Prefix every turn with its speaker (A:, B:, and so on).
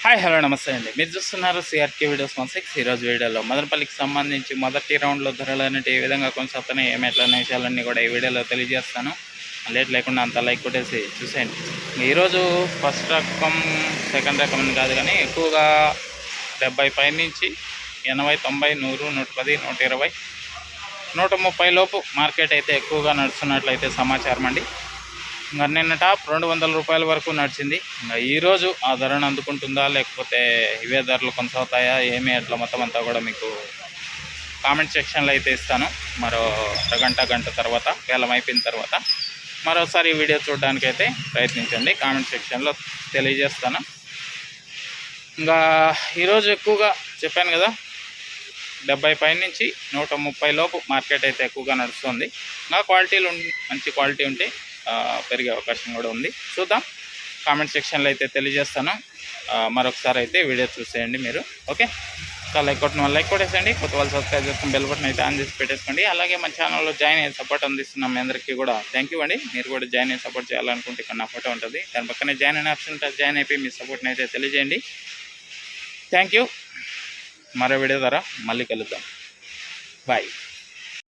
A: Hi hello నమస్తే అండి. మీరు చూస్తున్నారు సిఆర్కే వీడియోస్ 16. ఈరోజు వీడియోలో మదనపల్లికి సంబంధించి మొదటి రౌండ్లో ధరలు అనేవి ఏ విధంగా కొనసాగుతున్నాయి, ఎట్లా విషయాలన్నీ కూడా ఈ వీడియోలో తెలియజేస్తాను. లేట్ లేకుండా అంత లైక్ కొట్టేసి చూసేయండి. ఈరోజు ఫస్ట్ రకం సెకండ్ రకం అని కాదు, కానీ ఎక్కువగా 70 పై నుంచి 80, 90, 100, 110, 120, 130 లోపు మార్కెట్ అయితే ఎక్కువగా నడుస్తున్నట్లయితే సమాచారం అండి. ఇంకా నిన్న టాప్ 200 రూపాయల వరకు నడిచింది. ఇంకా ఈరోజు ఆ ధరను అందుకుంటుందా, లేకపోతే ఇవే ధరలు కొనసాగుతాయా, ఏమి అట్లా మొత్తం అంతా కూడా మీకు కామెంట్ సెక్షన్లో అయితే ఇస్తాను. మరో గంట తర్వాత వేలం అయిపోయిన తర్వాత మరోసారి ఈ వీడియో చూడడానికి అయితే ప్రయత్నించండి. కామెంట్ సెక్షన్లో తెలియజేస్తాను. ఇంకా ఈరోజు ఎక్కువగా చెప్పాను కదా, 70 పై నుంచి 130 లోపు మార్కెట్ అయితే ఎక్కువగా నడుస్తుంది. ఇంకా క్వాలిటీలు మంచి క్వాలిటీ ఉంటే పెరిగే అవకాశం కూడా ఉంది. చూద్దాం. కామెంట్ సెక్షన్లో అయితే తెలియజేస్తాను. మరొకసారి అయితే వీడియో చూసేయండి మీరు. ఓకే, లైక్ కొట్టిన లైక్ కొట్టేసండి. కొత్త వాళ్ళు సబ్స్క్రైబ్ చేసుకుని బెల్ బటన్ అయితే ఆన్ చేసి పెట్టేసుకోండి. అలాగే మన ఛానల్లో జాయిన్ అయ్యి సపోర్ట్ అందిస్తున్నాం మీ అందరికీ కూడా థ్యాంక్ యూ అండి. మీరు కూడా జాయిన్ అయ్యి సపోర్ట్ చేయాలనుకుంటే ఇక్కడ నా ఫోటో ఉంటుంది, దాని పక్కనే జాయిన్ అనే ఆప్షన్ ఉంటుంది. జాయిన్ అయిపోయి మీ సపోర్ట్ని అయితే తెలియజేయండి. Thank you. మరో వీడియో ద్వారా మళ్ళీ కలుద్దాం. బాయ్.